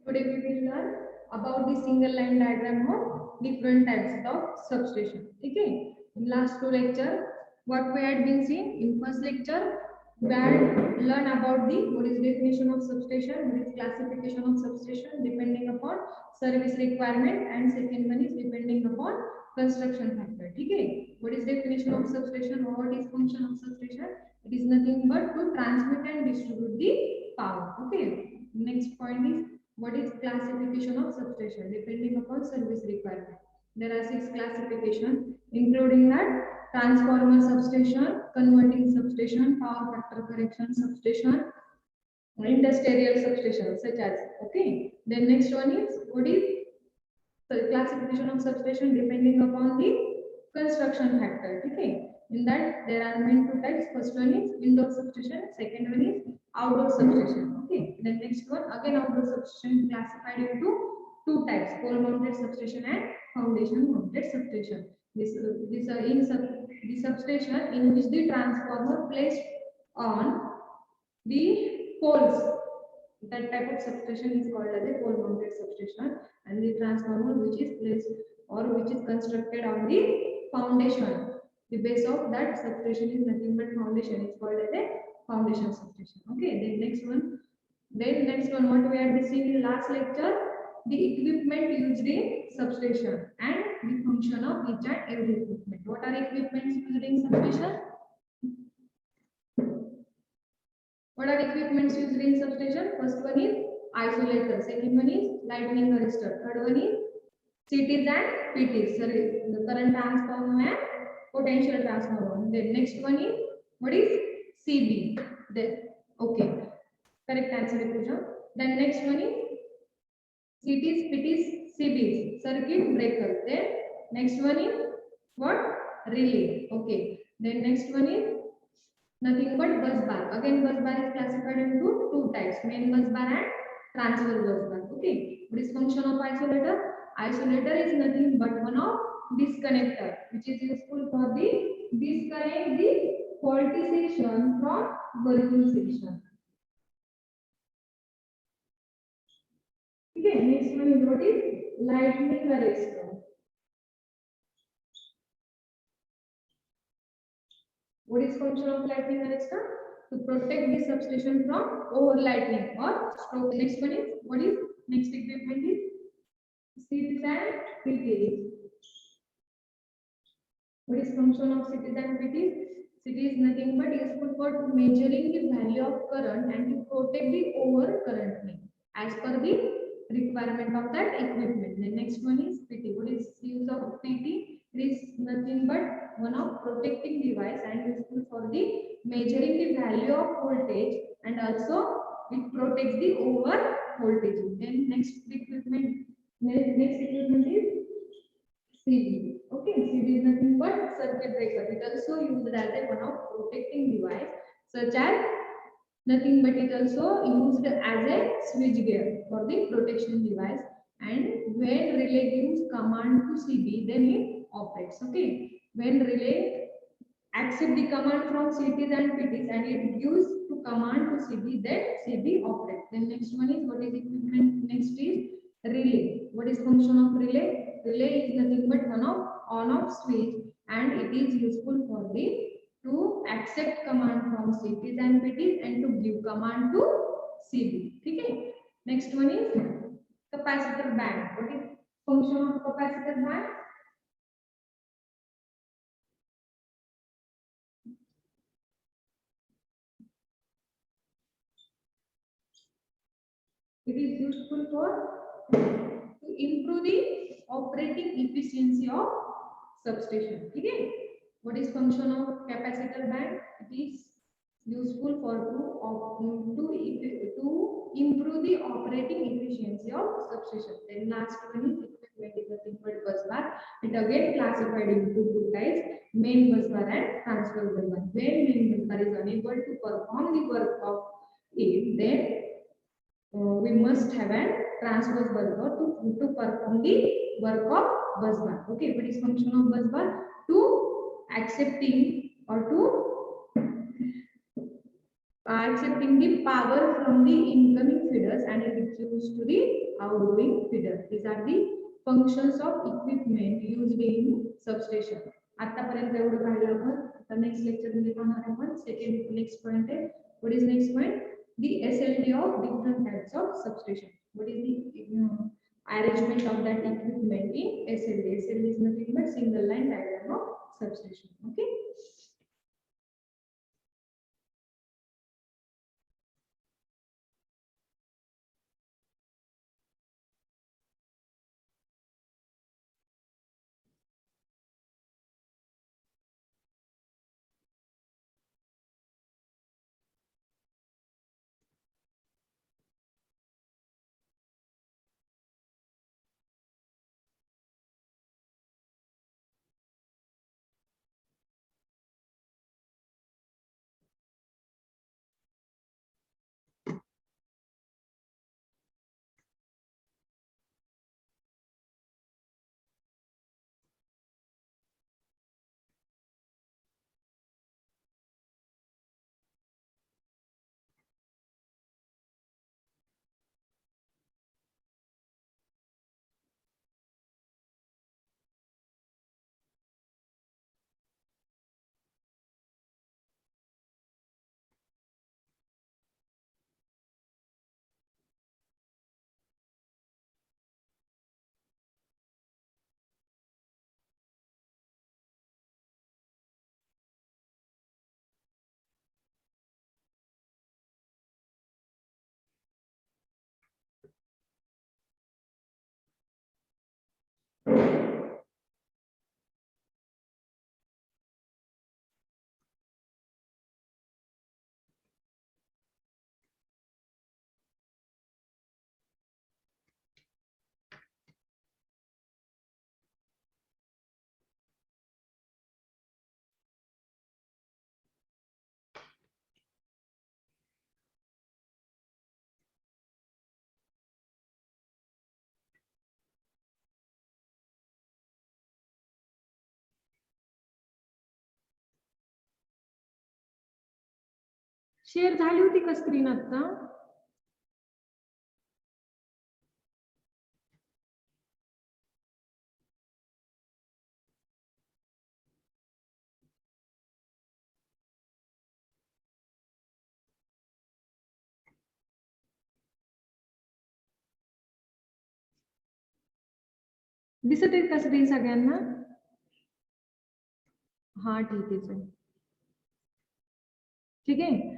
Today we will learn about the single line diagram of different types of substation. Okay. In last two lecture, what we had been seeing in first lecture, we had learned about the what is definition of substation, what is classification of substation depending upon service requirement, and second one is depending upon construction factor. Okay. What is definition of substation or what is function of substation? It is nothing but to transmit and distribute the power. Okay. Next point is what is classification of substation depending upon service requirement. There are 6 classifications including that transformer substation, converting substation, power factor correction substation, industrial substation such as. Okay. Then next one is what is the classification of substation depending upon the construction factor. Okay. In that there are main two types. First one is indoor substation, second one is outdoor substation. Okay. Then next one again outdoor substation classified into two types: pole mounted substation and foundation mounted substation. The substation in which the transformer placed on the poles, that type of substation is called as a pole mounted substation, and the transformer which is placed or which is constructed on the foundation. The base of that substation is nothing but foundation. It's called as a foundation substation. Okay. Then next one, what we had seen in last lecture, the equipment used in substation and the function of each and every equipment. What are equipments used in substation? What are equipments used in substation? First one is isolator, second one is lightning arrestor, third one is CTs and PTs, sorry, the current transformer and potential transformer. Then next one is what is CB? Then okay, correct answer Pooja. Then next one is CTs, PTs, CBs, circuit breaker. Then next one is what? Relay. Okay. Then next one is nothing but bus bar. Again, bus bar is classified into two types: main bus bar and transfer bus bar. Okay. What is function of isolator? Isolator is nothing but one of disconnector, which is useful for the disconnect the faulty section from working section. Okay. Next one is what is lightning arrestor. What is function of lightning arrestor? To protect the substation from over lightning or stroke. The next one is what is next equipment is CTs and PTs. What is function of CTs and PTs? CT is nothing but useful for measuring the value of current and to protect the over current as per the requirement of that equipment. The next one is PT. What is use of PT? It is nothing but one of protecting device and useful for the measuring the value of voltage, and also it protects the over voltage. Then next equipment is CB. Okay, CB is nothing but circuit breaker. It also used as a one of protecting device, such as nothing but it also used as a switch gear for the protection device. And when relay gives command to CB, then it operates. Okay, when relay accept the command from CTs and PTs and it gives to command to CB, then CB operates. Then next one is what is equipment? Next is relay. What is function of relay? Relay is nothing but one of on-off switch, and it is useful for the to accept command from CTs and PTs and to give command to CB. Okay. Next one is capacitor band. What is function of capacitor band? It is useful for to improve the operating efficiency of substation. Okay. What is function of capacitor band? It is useful for to improve the operating efficiency of substation. Then last one is equipment is nothing but bus bar. It again classified into two types: main bus bar and transfer bus bar. When main bus bar is unable to perform the work of it, then we must have a transverse bus bar to perform the work of bus bar. Okay, what is function of bus bar? To accepting or to accepting the power from the incoming feeders and it distributes to the outgoing feeder. These are the functions of equipment used in substation. आतापर्यंत एवढं पाहिलं आपण. आता next lecture मध्ये पाहणार आपण second next point आहे. What is next point? The SLD of different types of substation. What is the arrangement of that equipment in SLD? SLD is nothing but single line diagram of substation. Okay. Share झाली होती का screen आता? दिसत आहे का screen सगळ्यांना? हा ठीक आहे चल. ठीक आहे.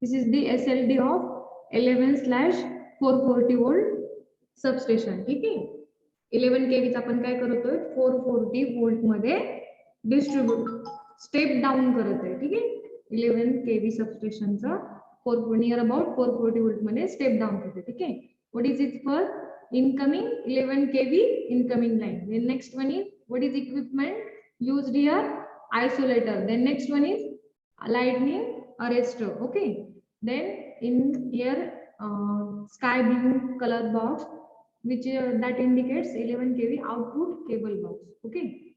This is the SLD of 11/440 volt substation. ठीक आहे. 11 kV आपण काय करतोय 440 volt मध्ये डिस्ट्रीब्यूट स्टेप डाउन करत आहे. ठीक आहे. 11 kV सबस्टेशनचा 4 नियर अबाउट 440 volt मध्ये स्टेप डाउन करते. ठीक आहे. What is it for? Incoming 11 kV incoming line. Then next one is what is equipment used here? Isolator. Then next one is lightning arrestor. Okay. Then in here sky blue color box which that indicates 11 kV output cable box. Okay.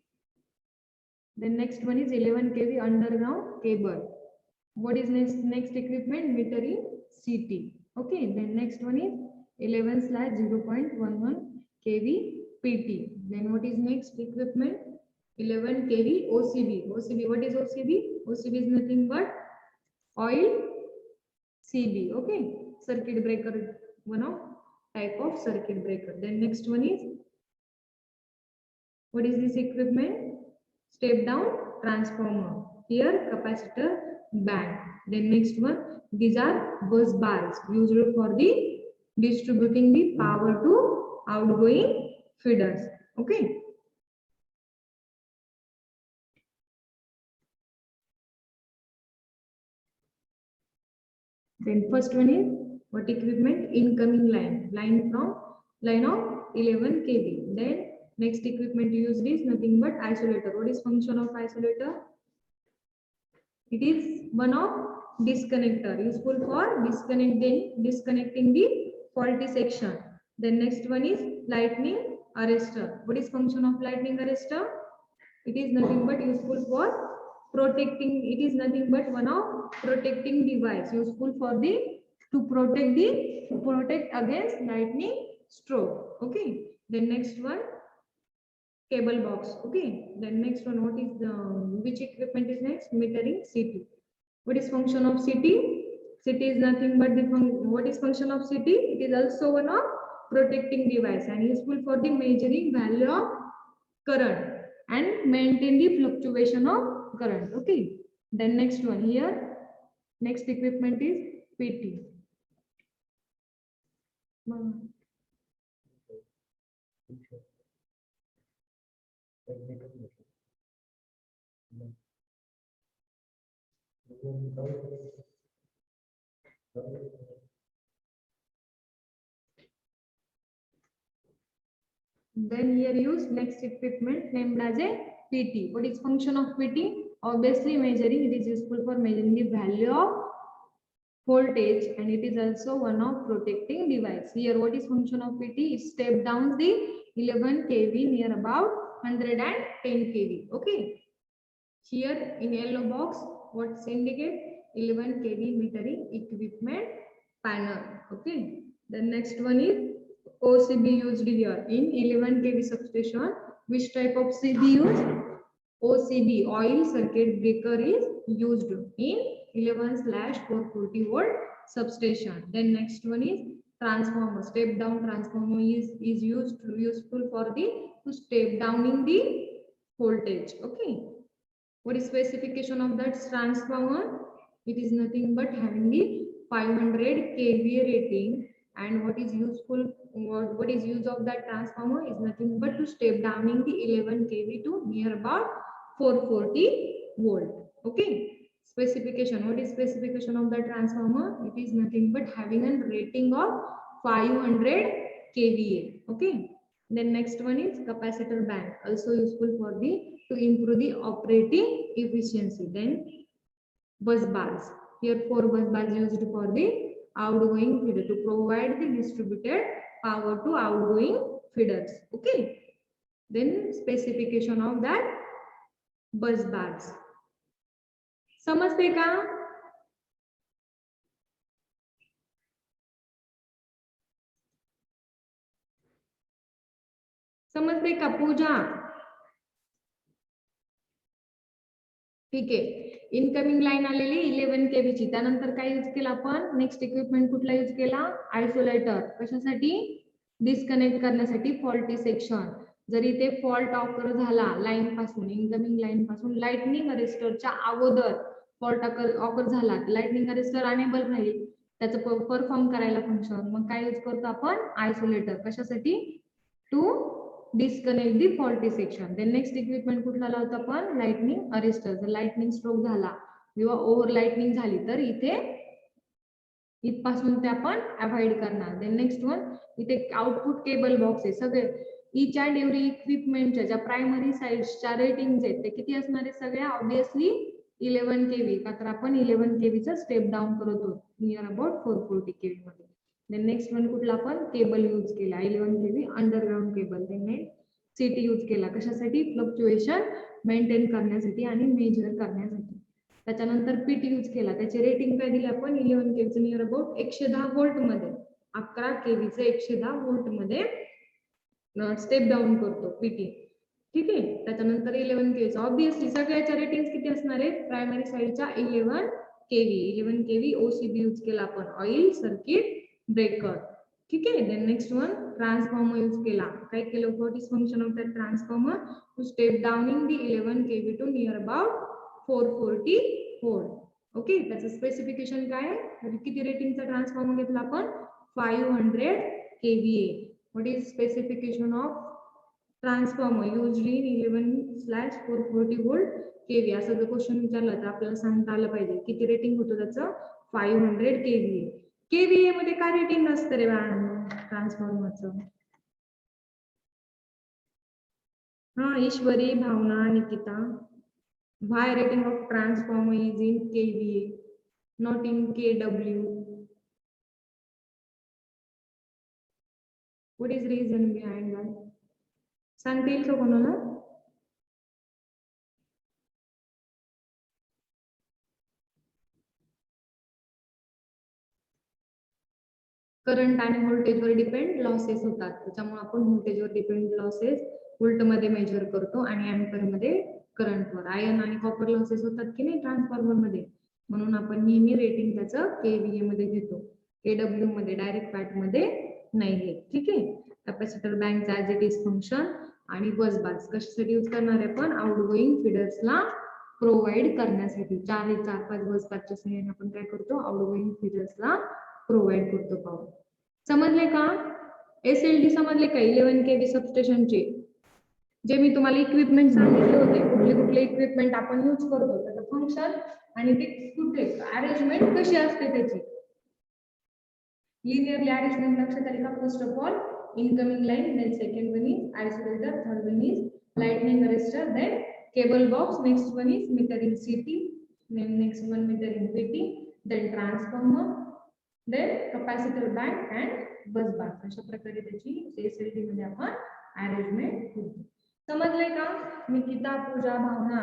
Then next one is 11 kV underground cable. What is next equipment? Metering CT. Okay. Then next one is 11/0.11 kV PT. Then what is next equipment? 11 kV OCB. OCB. What is OCB? OCB is nothing but oil CB. Okay. Circuit breaker. One of type of circuit breaker. Then next one is what is this equipment? Step down transformer. Here capacitor bank. Then next one, these are bus bars used for the distributing the power to outgoing feeders. Okay. Then first one is what equipment? Incoming line. Line from line of 11 kV. Then next equipment used is nothing but isolator. What is function of isolator? It is one of disconnector, useful for disconnecting the faulty section. Then next one is lightning arrestor. What is function of lightning arrestor? It is nothing but useful for protecting, it is nothing but one of protecting device useful for the to protect against lightning stroke. Okay, then next one, cable box. Okay, then next one, what is the which equipment is next? Metering CT. What is function of CT? CT is nothing but the what is function of CT? It is also one of protecting device and useful for the measuring value of current and maintain the fluctuation of current. Okay, then next one here, next equipment is PT. Then here use next equipment named as a PT. What is function of PT? Obviously measuring, it is useful for measuring the value of voltage and it is also one of protecting device. Here what is function of PT? It step down the 11 kV near about 110 kV. Okay. Here in yellow box, what's indicate? 11 kV metering equipment panel. Okay. The next one is OCB used here in 11 kV substation. Which type of CB used? OCB, oil circuit breaker, is used in 11/440 volt substation. Then next one is transformer. Step down transformer is useful for the to step down in the voltage. Okay. What is specification of that transformer? It is nothing but having the 500 kVA rating. And what is useful, what is use of that transformer is nothing but to step down in the 11 kV to near about 440 volt. Okay. Specification. What is specification of the transformer? It is nothing but having a rating of 500 kVA. Okay. Then next one is capacitor bank, also useful for the to improve the operating efficiency. Then bus bars. Here 4 bus bars used for the outgoing feeder to provide the distributed power to outgoing feeders. Okay. Then specification of that bus bars. समजते का? समजते का पूजा? ठीक आहे. Incoming line आलेली 11 kV ची. त्यानंतर काय यूज केला आपण? नेक्स्ट इक्विपमेंट कुठला यूज केला? आयसोलेटर. कशासाठी? डिस्कनेक्ट करण्यासाठी फॉल्टी सेक्शन. जर इथे फॉल्ट ऑकर झाला लाईन पासून, इनकमिंग लाईन पासून लाइटनिंग अरेस्टरच्या अगोदर फॉल्ट ऑकर झाला, लाइटनिंग अरेस्टर अनेबल राहील त्याचं परफॉर्म करायला फंक्शन. मग काय यूज करतो आपण? आयसोलेटर. कशासाठी? To disconnect the faulty section. Then next equipment कुठला लावतो आपण? Lightning arrester. जर लाइटनिंग स्ट्रोक झाला किंवा ओव्हर लाइटनिंग झाली तर इथे इथपासून ते आपण अवॉइड करणार. देन नेक्स्ट वन, इथे आउटपुट केबल बॉक्स आहे. सगळे इच अँड एव्हरी इक्विपमेंटच्या ज्या प्रायमरी साईड्सच्या रेटिंग्स आहेत ते किती असणार आहे? सगळ्या ऑब्विसली 11 kV. का तर आपण 11 kV चा स्टेप डाऊन करत होतो नियर अबाउट 440 kV मध्ये. देन नेक्स्ट वन कुठला आपण? केबल यूज केला 11 kV अंडरग्राउंड केबल. देन सीटी यूज केला कशासाठी? फ्लक्च्युएशन मेंटेन करण्यासाठी आणि मेजर करण्यासाठी. त्याच्यानंतर पीटी यूज केला. त्याचे रेटिंग काय दिले आपण? 11 kV नियर अबाउट 110 व्होल्ट मध्ये, 11 kV 110 व्होल्ट मध्ये स्टेप डाऊन करतो पीटी. ठीक आहे. त्याच्यानंतर 11 kV ऑब्विसली सगळ्याच्या रेटिंग किती असणार आहेत? प्रायमरी साईडच्या 11 kV. 11 kV ओसीबी यूज केला आपण, ऑइल सर्किट ब्रेकर. ठीक आहे. Then next one transformer use केला. काय केलं? What is function of the transformer? To step down in the 11 kV to near about 440 volt. Okay. त्याचं स्पेसिफिकेशन काय आहे? किती रेटिंगचा ट्रान्सफॉर्मर घेतला आपण? 500 kVA. What is specification of transformer used in 11/440 volt kV. असं जर क्वेश्चन विचारला तर आपल्याला सांगता आलं पाहिजे किती रेटिंग होतं त्याचं? 500 kVA. केव्हीए मध्ये काय रेटिंग असतं रे बाळांनो ट्रान्सफॉर्मरचं? हा ईश्वरी, भावना, Nikita. Why rating of transformer is in kVA, not in kW? What is reason behind that? सांगता येईल का कोणाला? करंट आणि व्होल्टेजवर डिपेंड लॉसेस होतात, त्याच्यामुळे आपण व्होल्टेजवर डिपेंड लॉसेस व्होल्ट मध्ये मेजर करतो आणि अँपर मध्ये करंटवर. आयर्न आणि कॉपर लॉसेस होतात की नाही ट्रान्सफॉर्मर मध्ये, म्हणून आपण नेहमी रेटिंग त्याचं केव्हीए मध्ये घेतो, केडब्ल्यू मध्ये, डायरेक्ट वॅट मध्ये नाही घेत. ठीक आहे. Capacitor bank as it is function आणि बस बार्स कशासाठी यूज करणार आहे आपण, आउटगोईंग फीडर्सला प्रोव्हाइड करण्यासाठी. 4-5 बस बारच्या सहाय्याने आपण काय करतो, आउटगोईंग फीडर्सला प्रोव्हाइड करतो पॉवर. समजले का? एसएलडी समजले का? 11 केव्ही सबस्टेशनचे जे मी तुम्हाला इक्विपमेंट सांगितले होते, कुठले कुठले इक्विपमेंट आपण यूज करतो, त्याचं फंक्शन आणि ते कुठे अरेंजमेंट कशी असते त्याची. लिनियरली अरेंजमेंट लक्षात आली का? First of all incoming line, then second one is isolator, third one is lightning arrestor, then cable box, next one is meter in CT, then next one meter in PT, then transformer, then capacitor bank and bus bar. अशा प्रकारे त्याची SLD मध्ये आपण arrangement करतो. समजले का? निकिता, पूजा, भावना